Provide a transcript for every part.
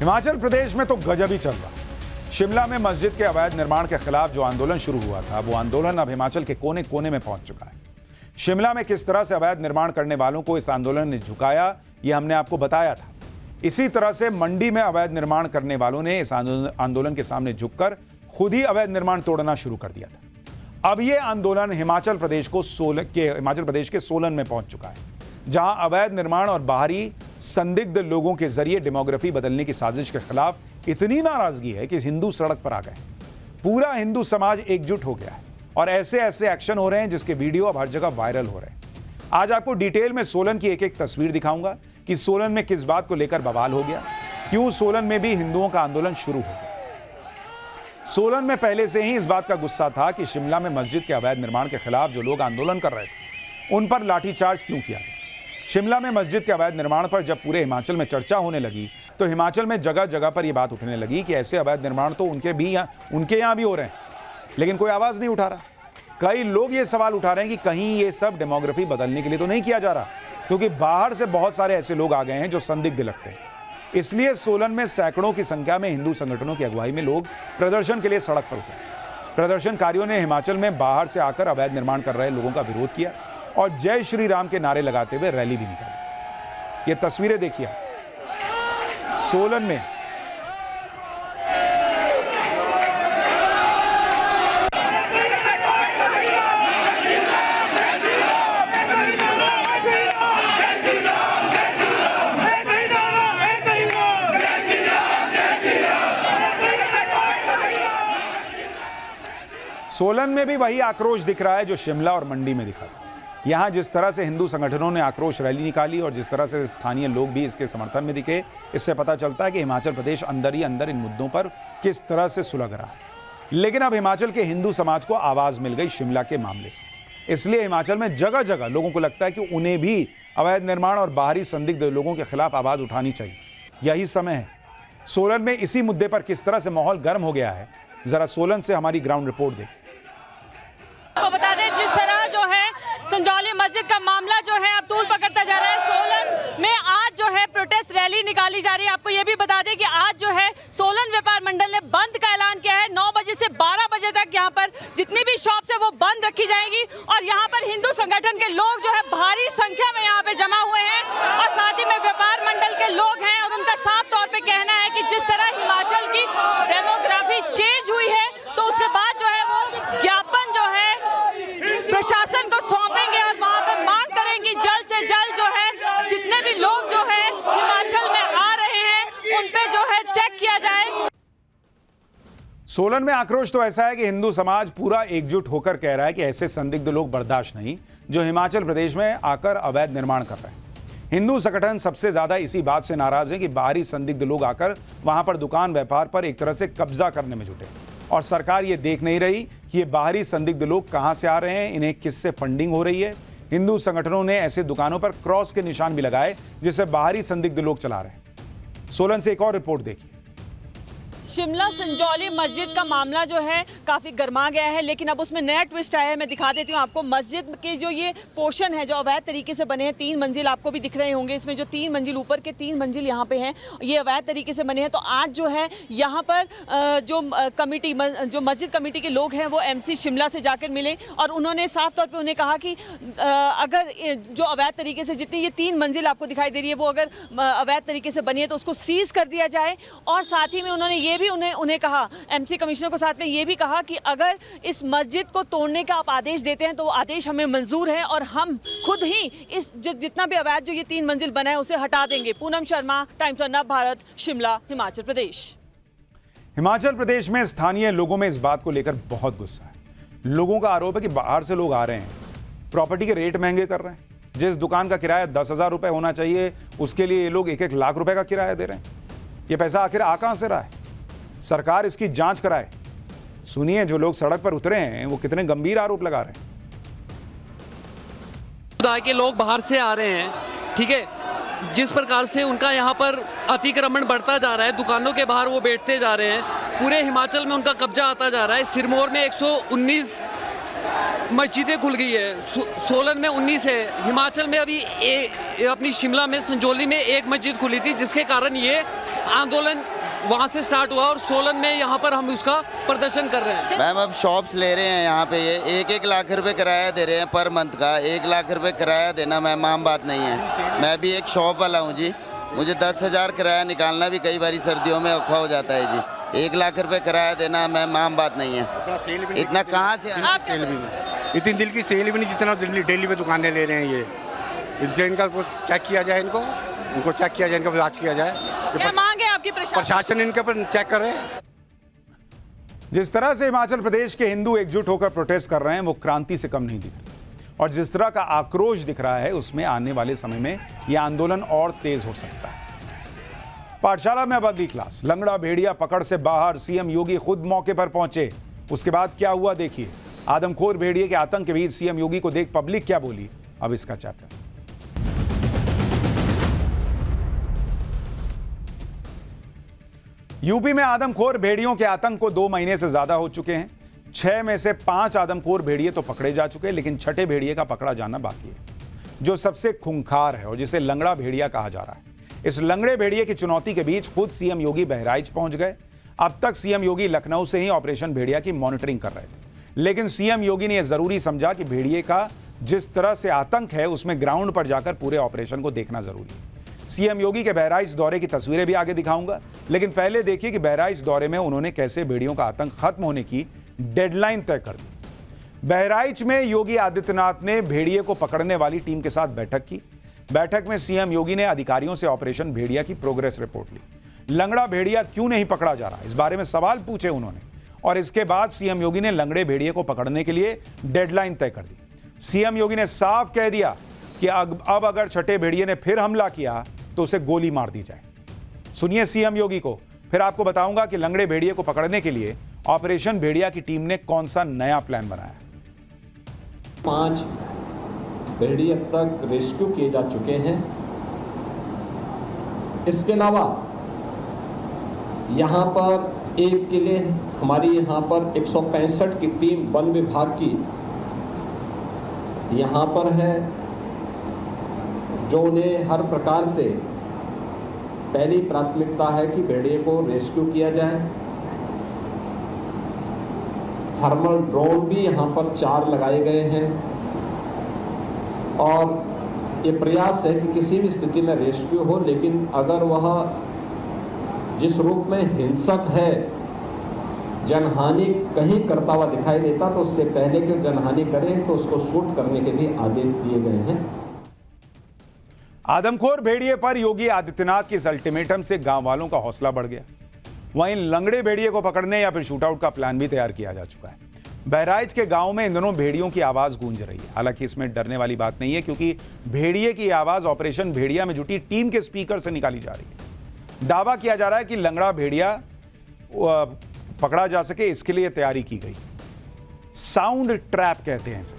हिमाचल प्रदेश में तो गजब ही चल रहा है। शिमला में मस्जिद के अवैध निर्माण के खिलाफ जो आंदोलन शुरू हुआ था, वो आंदोलन अब हिमाचल के कोने कोने में पहुंच चुका है। शिमला में किस तरह से अवैध निर्माण करने वालों को इस आंदोलन ने झुकाया, ये हमने आपको बताया था। इसी तरह से मंडी में अवैध निर्माण करने वालों ने इस आंदोलन के सामने झुककर खुद ही अवैध निर्माण तोड़ना शुरू कर दिया था। अब यह आंदोलन हिमाचल प्रदेश के सोलन में पहुंच चुका है, जहां अवैध निर्माण और बाहरी संदिग्ध लोगों के जरिए डेमोग्राफी बदलने की साजिश के खिलाफ इतनी नाराजगी है कि हिंदू सड़क पर आ गए। पूरा हिंदू समाज एकजुट हो गया है और ऐसे ऐसे एक्शन हो रहे हैं जिसके वीडियो अब हर जगह वायरल हो रहे हैं। आज आपको डिटेल में सोलन की एक एक तस्वीर दिखाऊंगा कि सोलन में किस बात को लेकर बवाल हो गया, क्यों सोलन में भी हिंदुओं का आंदोलन शुरू हो गया। सोलन में पहले से ही इस बात का गुस्सा था कि शिमला में मस्जिद के अवैध निर्माण के खिलाफ जो लोग आंदोलन कर रहे थे, उन पर लाठीचार्ज क्यों किया गया। शिमला में मस्जिद के अवैध निर्माण पर जब पूरे हिमाचल में चर्चा होने लगी, तो हिमाचल में जगह जगह पर यह बात उठने लगी कि ऐसे अवैध निर्माण तो उनके यहाँ भी हो रहे हैं, लेकिन कोई आवाज नहीं उठा रहा। कई लोग ये सवाल उठा रहे हैं कि कहीं ये सब डेमोग्राफी बदलने के लिए तो नहीं किया जा रहा, क्योंकि बाहर से बहुत सारे ऐसे लोग आ गए हैं जो संदिग्ध लगते हैं। इसलिए सोलन में सैकड़ों की संख्या में हिंदू संगठनों की अगुवाई में लोग प्रदर्शन के लिए सड़क पर उतरे। प्रदर्शनकारियों ने हिमाचल में बाहर से आकर अवैध निर्माण कर रहे लोगों का विरोध किया और जय श्री राम के नारे लगाते हुए रैली भी निकाली। ये तस्वीरें देखिए सोलन में। सोलन में भी वही आक्रोश दिख रहा है जो शिमला और मंडी में दिखा था। यहां जिस तरह से हिंदू संगठनों ने आक्रोश रैली निकाली और जिस तरह से स्थानीय लोग भी इसके समर्थन में दिखे, इससे पता चलता है कि हिमाचल प्रदेश अंदर ही अंदर इन मुद्दों पर किस तरह से सुलग रहा है। लेकिन अब हिमाचल के हिंदू समाज को आवाज मिल गई शिमला के मामले से। इसलिए हिमाचल में जगह जगह लोगों को लगता है कि उन्हें भी अवैध निर्माण और बाहरी संदिग्ध लोगों के खिलाफ आवाज उठानी चाहिए। यही समय है। सोलन में इसी मुद्दे पर किस तरह से माहौल गर्म हो गया है, जरा सोलन से हमारी ग्राउंड रिपोर्ट देखिए। तो बता दें, जिस तरह जो है संजौली मस्जिद का मामला जो है अब तूल पकड़ता जा रहा है। सोलन में आज जो है प्रोटेस्ट रैली निकाली जा रही है। आपको ये भी बता दें कि आज जो है सोलन व्यापार मंडल ने बंद का ऐलान किया है। 9 बजे से 12 बजे तक यहाँ पर जितनी भी शॉप्स है वो बंद रखी जाएंगी और यहाँ पर हिंदू संगठन के लोग जो है भारी संख्या में यहाँ पे जमा हुए हैं और साथ ही में व्यापार मंडल के लोग हैं और उनका साफ तौर पर कहना है कि जिस तरह हिमाचल की डेमोग्राफी चेंज हुई है, तो उसके बाद जो है वो ज्ञापन जो है प्रशासन को सौंपेंगे और वहां पर मांग करेंगे जल्द से जल्द जो है जितने भी लोग जो है हिमाचल में आ रहे हैं उन पे जो है चेक किया जाए। सोलन में आक्रोश तो ऐसा है कि हिंदू समाज पूरा एकजुट होकर कह रहा है कि ऐसे संदिग्ध लोग बर्दाश्त नहीं जो हिमाचल प्रदेश में आकर अवैध निर्माण कर रहे हैं। हिंदू संगठन सबसे ज्यादा इसी बात से नाराज है कि बाहरी संदिग्ध लोग आकर वहां पर दुकान व्यापार पर एक तरह से कब्जा करने में जुटे और सरकार ये देख नहीं रही कि ये बाहरी संदिग्ध लोग कहां से आ रहे हैं, इन्हें किससे फंडिंग हो रही है। हिंदू संगठनों ने ऐसे दुकानों पर क्रॉस के निशान भी लगाए जिसे बाहरी संदिग्ध लोग चला रहे हैं। सोलन से एक और रिपोर्ट देखिए। शिमला संजौली मस्जिद का मामला जो है काफ़ी गर्मा गया है, लेकिन अब उसमें नया ट्विस्ट आया है। मैं दिखा देती हूँ आपको। मस्जिद के जो ये पोर्शन है जो अवैध तरीके से बने हैं, 3 मंजिल आपको भी दिख रहे होंगे। इसमें जो 3 मंजिल ऊपर के 3 मंजिल यहाँ पे हैं, ये अवैध तरीके से बने हैं। तो आज जो है यहाँ पर जो मस्जिद कमेटी के लोग हैं वो MC शिमला से जाकर मिले और उन्होंने साफ तौर पर उन्हें कहा कि अगर जो अवैध तरीके से जितनी ये 3 मंजिल आपको दिखाई दे रही है वो अगर अवैध तरीके से बनी है तो उसको सीज कर दिया जाए। और साथ ही में उन्होंने ये भी उन्हें कहा, MC कमिश्नर को साथ में ये भी कहा कि अगर इस मस्जिद को तोड़ने का आप आदेश देते हैं तो वो आदेश हमें मंजूर है और हम खुद ही इस जितना भी अवैध जो ये 3 मंजिल बना है उसे हटा देंगे। Poonam Sharma, times of Bharat, Shimla, Himachal Pradesh. हिमाचल प्रदेश में स्थानीय लोगों में इस बात को लेकर बहुत गुस्सा है। लोगों का आरोप है कि बाहर से लोग आ रहे हैं, प्रॉपर्टी के रेट महंगे कर रहे हैं। जिस दुकान का किराया 10,000 रुपए होना चाहिए उसके लिए ये लोग 1-1 लाख रुपए का किराया दे रहे हैं। ये पैसा आखिर आ कहां से रहा है? सरकार इसकी जांच कराए। सुनिए जो लोग सड़क पर उतरे हैं वो कितने गंभीर आरोप लगा रहे हैं। समुदाय के लोग बाहर से आ रहे हैं, ठीक है, जिस प्रकार से उनका यहाँ पर अतिक्रमण बढ़ता जा रहा है, दुकानों के बाहर वो बैठते जा रहे हैं, पूरे हिमाचल में उनका कब्जा आता जा रहा है। सिरमौर में 119 मस्जिदें खुल गई है, सोलन में 19 है, हिमाचल में अभी अपनी शिमला में संजौली में 1 मस्जिद खुली थी, जिसके कारण ये आंदोलन वहाँ से स्टार्ट हुआ और सोलन में यहाँ पर हम उसका प्रदर्शन कर रहे हैं। मैम अब शॉप्स ले रहे हैं यहाँ पे, ये 1-1 लाख रुपए किराया दे रहे हैं पर मंथ का। 1 लाख रुपए किराया देना मैम आम बात नहीं है। मैं भी एक शॉप वाला हूँ जी, मुझे 10,000 किराया निकालना भी कई बारी सर्दियों में औखा हो जाता है जी। 1 लाख रुपए किराया देना मैम आम बात नहीं है। इतना कहाँ से सेल भी नहीं, इतनी दिल की सेल भी नहीं जितना डेली पे दुकानें ले रहे हैं ये। इनसे इनका चेक किया जाए, इनको चेक किया जाए, इनका जांच किया जाए। क्या मांग है आपकी प्रशासन इनके ऊपर चेक करे। जिस तरह से हिमाचल प्रदेश के हिंदू एकजुट होकर प्रोटेस्ट कर रहे हैं वो क्रांति से कम नहीं दिख रही और जिस तरह का आक्रोश दिख रहा है उसमें आने वाले समय में यह आंदोलन और तेज हो सकता है। पाठशाला में अब अगली क्लास, लंगड़ा भेड़िया पकड़ से बाहर, सीएम योगी खुद मौके पर पहुंचे। उसके बाद क्या हुआ देखिए। आदमखोर भेड़िए के आतंक के बीच सीएम योगी को देख पब्लिक क्या बोली, अब इसका चैप्टर। यूपी में आदमखोर भेड़ियों के आतंक को 2 महीने से ज्यादा हो चुके हैं। 6 में से 5 आदमखोर भेड़िए तो पकड़े जा चुके हैं, लेकिन छठे भेड़िए का पकड़ा जाना बाकी है, जो सबसे खूंखार है और जिसे लंगड़ा भेड़िया कहा जा रहा है। इस लंगड़े भेड़िए की चुनौती के बीच खुद सीएम योगी बहराइच पहुंच गए। अब तक सीएम योगी लखनऊ से ही ऑपरेशन भेड़िया की मॉनिटरिंग कर रहे थे, लेकिन सीएम योगी ने यह जरूरी समझा कि भेड़िए का जिस तरह से आतंक है उसमें ग्राउंड पर जाकर पूरे ऑपरेशन को देखना जरूरी है। सीएम योगी के बहराइच दौरे की तस्वीरें भी आगे दिखाऊंगा, लेकिन पहले देखिए कि बहराइच दौरे में उन्होंने कैसे भेड़ियों का आतंक खत्म होने की डेडलाइन तय कर दी। बहराइच में योगी आदित्यनाथ ने भेड़िए को पकड़ने वाली टीम के साथ बैठक की। बैठक में सीएम योगी ने अधिकारियों से ऑपरेशन भेड़िया की प्रोग्रेस रिपोर्ट ली। लंगड़ा भेड़िया क्यों नहीं पकड़ा जा रहा, इस बारे में सवाल पूछे उन्होंने और इसके बाद सीएम योगी ने लंगड़े भेड़िए को पकड़ने के लिए डेडलाइन तय कर दी। सीएम योगी ने साफ कह दिया कि अब अगर छठे भेड़िए ने फिर हमला किया तो उसे गोली मार दी जाए। सुनिए सीएम योगी को, फिर आपको बताऊंगा कि लंगड़े भेड़िए को पकड़ने के लिए ऑपरेशन भेड़िया की टीम ने कौन सा नया प्लान बनाया। 5 भेड़िए अब तक रेस्क्यू किए जा चुके हैं। इसके अलावा यहाँ पर एक के लिए हमारी यहाँ पर 165 की टीम वन विभाग की यहाँ पर है, जो उन्हें हर प्रकार से पहली प्राथमिकता है कि भेड़िए को रेस्क्यू किया जाए। थर्मल ड्रोन भी यहाँ पर 4 लगाए गए हैं और ये प्रयास है कि किसी भी स्थिति में रेस्क्यू हो, लेकिन अगर वह जिस रूप में हिंसक है, जनहानि कहीं करता हुआ दिखाई देता तो उससे पहले कि जनहानि करें तो उसको शूट करने के भी आदेश दिए गए हैं। आदमखोर भेड़िए पर योगी आदित्यनाथ के इस अल्टीमेटम से गांव वालों का हौसला बढ़ गया। वहीं लंगड़े भेड़िए को पकड़ने या फिर शूटआउट का प्लान भी तैयार किया जा चुका है। बहराइच के गांव में इन दोनों भेड़ियों की आवाज गूंज रही है। हालांकि इसमें डरने वाली बात नहीं है, क्योंकि भेड़िए की आवाज ऑपरेशन भेड़िया में जुटी टीम के स्पीकर से निकाली जा रही है। दावा किया जा रहा है कि लंगड़ा भेड़िया पकड़ा जा सके, इसके लिए तैयारी की गई। साउंड ट्रैप कहते हैं इसे,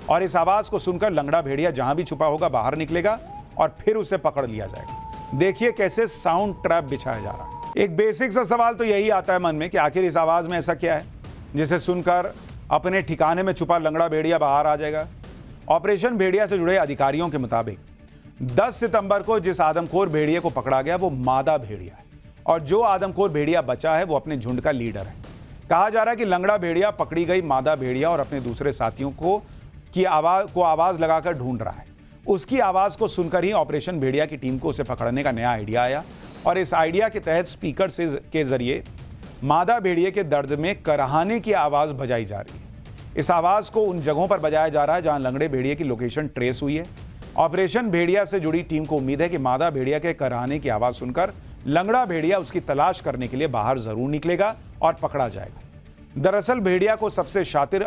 और इस आवाज को सुनकर लंगड़ा भेड़िया जहां भी छुपा होगा बाहर निकलेगा और फिर उसे पकड़ लिया जाएगा। देखिए कैसे साउंड ट्रैप बिछाया जा रहा है। एक बेसिक सा सवाल तो यही आता है मन में कि आखिर इस आवाज में ऐसा क्या है जिसे सुनकर अपने ठिकाने में छुपा लंगड़ा भेड़िया बाहर आ जाएगा। ऑपरेशन भेड़िया से जुड़े अधिकारियों के मुताबिक 10 सितंबर को जिस आदमखोर भेड़िए को पकड़ा गया वो मादा भेड़िया है और जो आदमखोर भेड़िया बचा है वो अपने झुंड का लीडर है। कहा जा रहा है कि लंगड़ा भेड़िया पकड़ी गई मादा भेड़िया और अपने दूसरे साथियों को आवाज लगाकर ढूंढ रहा है। उसकी आवाज को सुनकर ही ऑपरेशन भेड़िया की टीम को उसे पकड़ने का नया आइडिया आया और इस आइडिया के तहत स्पीकर के जरिए मादा भेड़िए के दर्द में कराहने की आवाज बजाई जा रही है। इस आवाज को उन जगहों पर बजाया जा रहा है जहां लंगड़े भेड़िए की लोकेशन ट्रेस हुई है। ऑपरेशन भेड़िया से जुड़ी टीम को उम्मीद है कि मादा भेड़िया के कराहने की आवाज सुनकर लंगड़ा भेड़िया उसकी तलाश करने के लिए बाहर जरूर निकलेगा और पकड़ा जाएगा। दरअसल भेड़िया को सबसे शातिर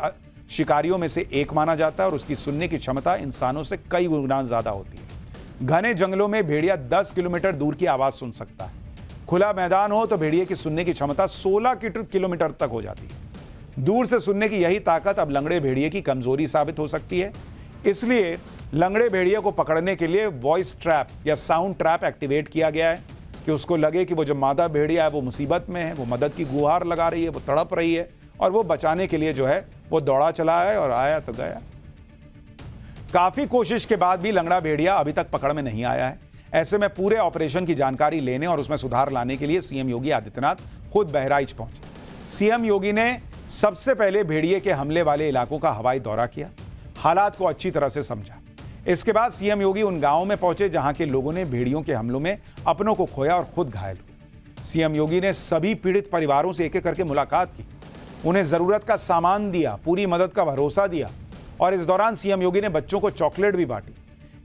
शिकारियों में से एक माना जाता है और उसकी सुनने की क्षमता इंसानों से कई गुना ज्यादा होती है। घने जंगलों में भेड़िया 10 किलोमीटर दूर की आवाज सुन सकता है। खुला मैदान हो तो भेड़िए की सुनने की क्षमता 16 किलोमीटर तक हो जाती है। दूर से सुनने की यही ताकत अब लंगड़े भेड़िए की कमजोरी साबित हो सकती है। इसलिए लंगड़े भेड़िए को पकड़ने के लिए वॉइस ट्रैप या साउंड ट्रैप एक्टिवेट किया गया है कि उसको लगे कि वो जो मादा भेड़िया है वो मुसीबत में है, वो मदद की गुहार लगा रही है, वो तड़प रही है और वो बचाने के लिए जो है वो दौड़ा चला है और आया तो गया। काफी कोशिश के बाद भी लंगड़ा भेड़िया अभी तक पकड़ में नहीं आया है। ऐसे में पूरे ऑपरेशन की जानकारी लेने और उसमें सुधार लाने के लिए सीएम योगी आदित्यनाथ खुद बहराइच पहुंचे। सीएम योगी ने सबसे पहले भेड़िए के हमले वाले इलाकों का हवाई दौरा किया, हालात को अच्छी तरह से समझा। इसके बाद सीएम योगी उन गांवों में पहुंचे जहां के लोगों ने भेड़ियों के हमलों में अपनों को खोया और खुद घायल हुए। सीएम योगी ने सभी पीड़ित परिवारों से एक एक करके मुलाकात की, उन्हें जरूरत का सामान दिया, पूरी मदद का भरोसा दिया और इस दौरान सीएम योगी ने बच्चों को चॉकलेट भी बांटी।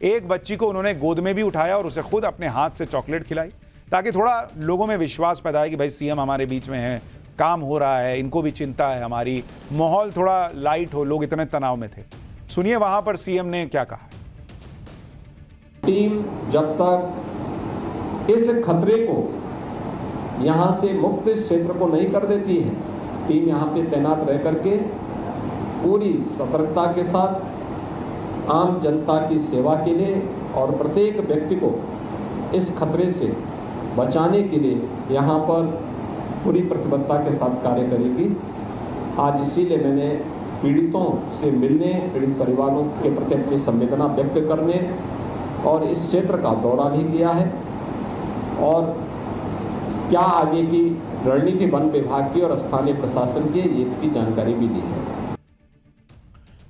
एक बच्ची को उन्होंने गोद में भी उठाया और उसे खुद अपने हाथ से चॉकलेट खिलाई, ताकि थोड़ा लोगों में विश्वास पैदा है कि भाई सीएम हमारे बीच में है, काम हो रहा है, इनको भी चिंता है हमारी, माहौल थोड़ा लाइट हो। लोग इतने तनाव में थे। सुनिए वहां पर सीएम ने क्या कहा। टीम जब तक इस खतरे को यहां से मुक्त क्षेत्र को नहीं कर देती है, टीम यहां पे तैनात रह करके पूरी सतर्कता के साथ आम जनता की सेवा के लिए और प्रत्येक व्यक्ति को इस खतरे से बचाने के लिए यहाँ पर पूरी प्रतिबद्धता के साथ कार्य करेगी। आज इसीलिए मैंने पीड़ितों से मिलने, पीड़ित परिवारों के प्रति अपनी संवेदना व्यक्त करने और इस क्षेत्र का दौरा भी किया है और क्या आगे की रणनीति वन विभाग की और स्थानीय प्रशासन की इसकी जानकारी भी दी है।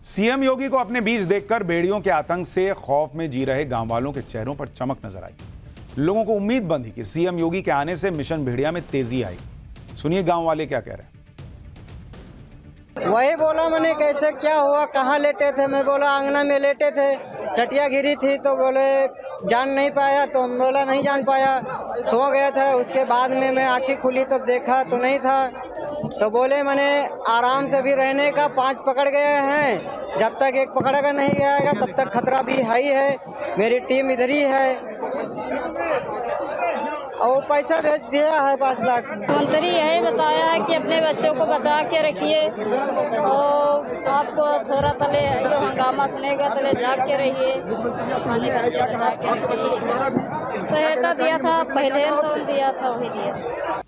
सीएम योगी को अपने बीच देखकर भेड़ियों के आतंक से खौफ में जी रहे गांव वालों के चेहरों पर चमक नजर आई। लोगों को उम्मीद बंधी कि सीएम योगी के आने से मिशन भेड़िया में तेजी आई। सुनिए गांव वाले क्या कह रहे हैं। वही बोला मैंने, कैसे क्या हुआ, कहाँ लेटे थे? मैं बोला आंगना में लेटे थे, टटिया गिरी थी तो बोले जान नहीं पाया, तो हम बोला नहीं जान पाया, सो गया था। उसके बाद में मैं आंखें खुली तब देखा तो नहीं था, तो बोले मैंने आराम से भी रहने का, 5 पकड़ गए हैं, जब तक एक पकड़ेगा नहीं जाएगा तब तक खतरा भी हाई है। मेरी टीम इधर ही है और पैसा भेज दिया है 5 लाख। मंत्री यही बताया है कि अपने बच्चों को बचा के रखिए और आपको थोड़ा तले जो हंगामा सुनेगा तले जाग के रहिए, अपने बच्चे बचा के रखिए। सहायता दिया था पहले, तो दिया था वही दिया।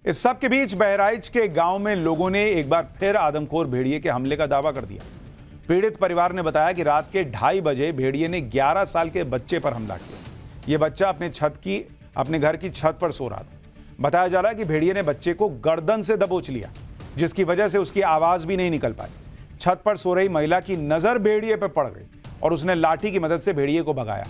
इस सब के बीच बहराइच के गांव में लोगों ने एक बार फिर आदमखोर भेड़िए के हमले का दावा कर दिया। पीड़ित परिवार ने बताया कि रात के 2:30 बजे भेड़िए ने 11 साल के बच्चे पर हमला किया। यह बच्चा अपने घर की छत पर सो रहा था। बताया जा रहा है कि भेड़िए ने बच्चे को गर्दन से दबोच लिया, जिसकी वजह से उसकी आवाज भी नहीं निकल पाई। छत पर सो रही महिला की नजर भेड़िए पर पड़ गई और उसने लाठी की मदद से भेड़िए को भगाया।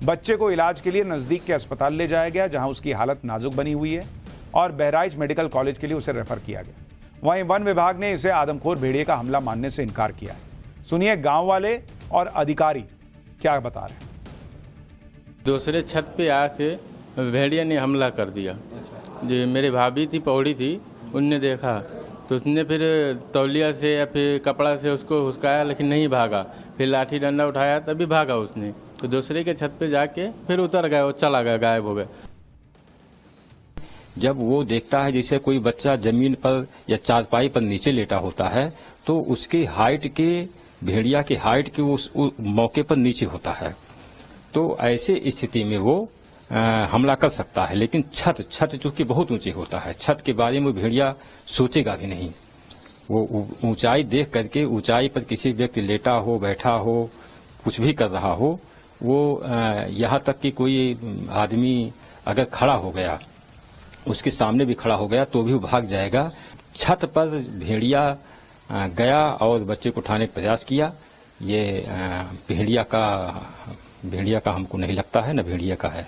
बच्चे को इलाज के लिए नजदीक के अस्पताल ले जाया गया, जहां उसकी हालत नाजुक बनी हुई है और बहराइच मेडिकल कॉलेज के लिए उसे रेफर किया गया। वहीं वन विभाग ने इसे आदमखोर भेड़िए का हमला मानने से इनकार किया है। सुनिए गांव वाले और अधिकारी क्या बता रहे हैं। दूसरे छत पे आया से भेड़िया ने हमला कर दिया। जो मेरी भाभी थी पौड़ी थी, उनने देखा तो उसने फिर तौलिया से या फिर कपड़ा से उसको हुस्काया, लेकिन नहीं भागा। फिर लाठी डंडा उठाया तभी भागा उसने। तो दूसरे के छत पे जाके फिर उतर गया, वो चला गया, गायब हो गया। जब वो देखता है जैसे कोई बच्चा जमीन पर या चारपाई पर नीचे लेटा होता है, तो उसकी हाइट के, भेड़िया की हाइट के उस मौके पर नीचे होता है, तो ऐसे स्थिति में वो हमला कर सकता है। लेकिन छत जो कि बहुत ऊंची होता है, छत के बारे में भेड़िया सोचेगा भी नहीं। वो ऊंचाई देख करके, ऊंचाई पर किसी व्यक्ति लेटा हो, बैठा हो, कुछ भी कर रहा हो, वो यहाँ तक कि कोई आदमी अगर खड़ा हो गया, उसके सामने भी खड़ा हो गया तो भी वो भाग जाएगा। छत पर भेड़िया गया और बच्चे को उठाने का प्रयास किया। ये भेड़िया का हमको नहीं लगता है, न भेड़िया का है।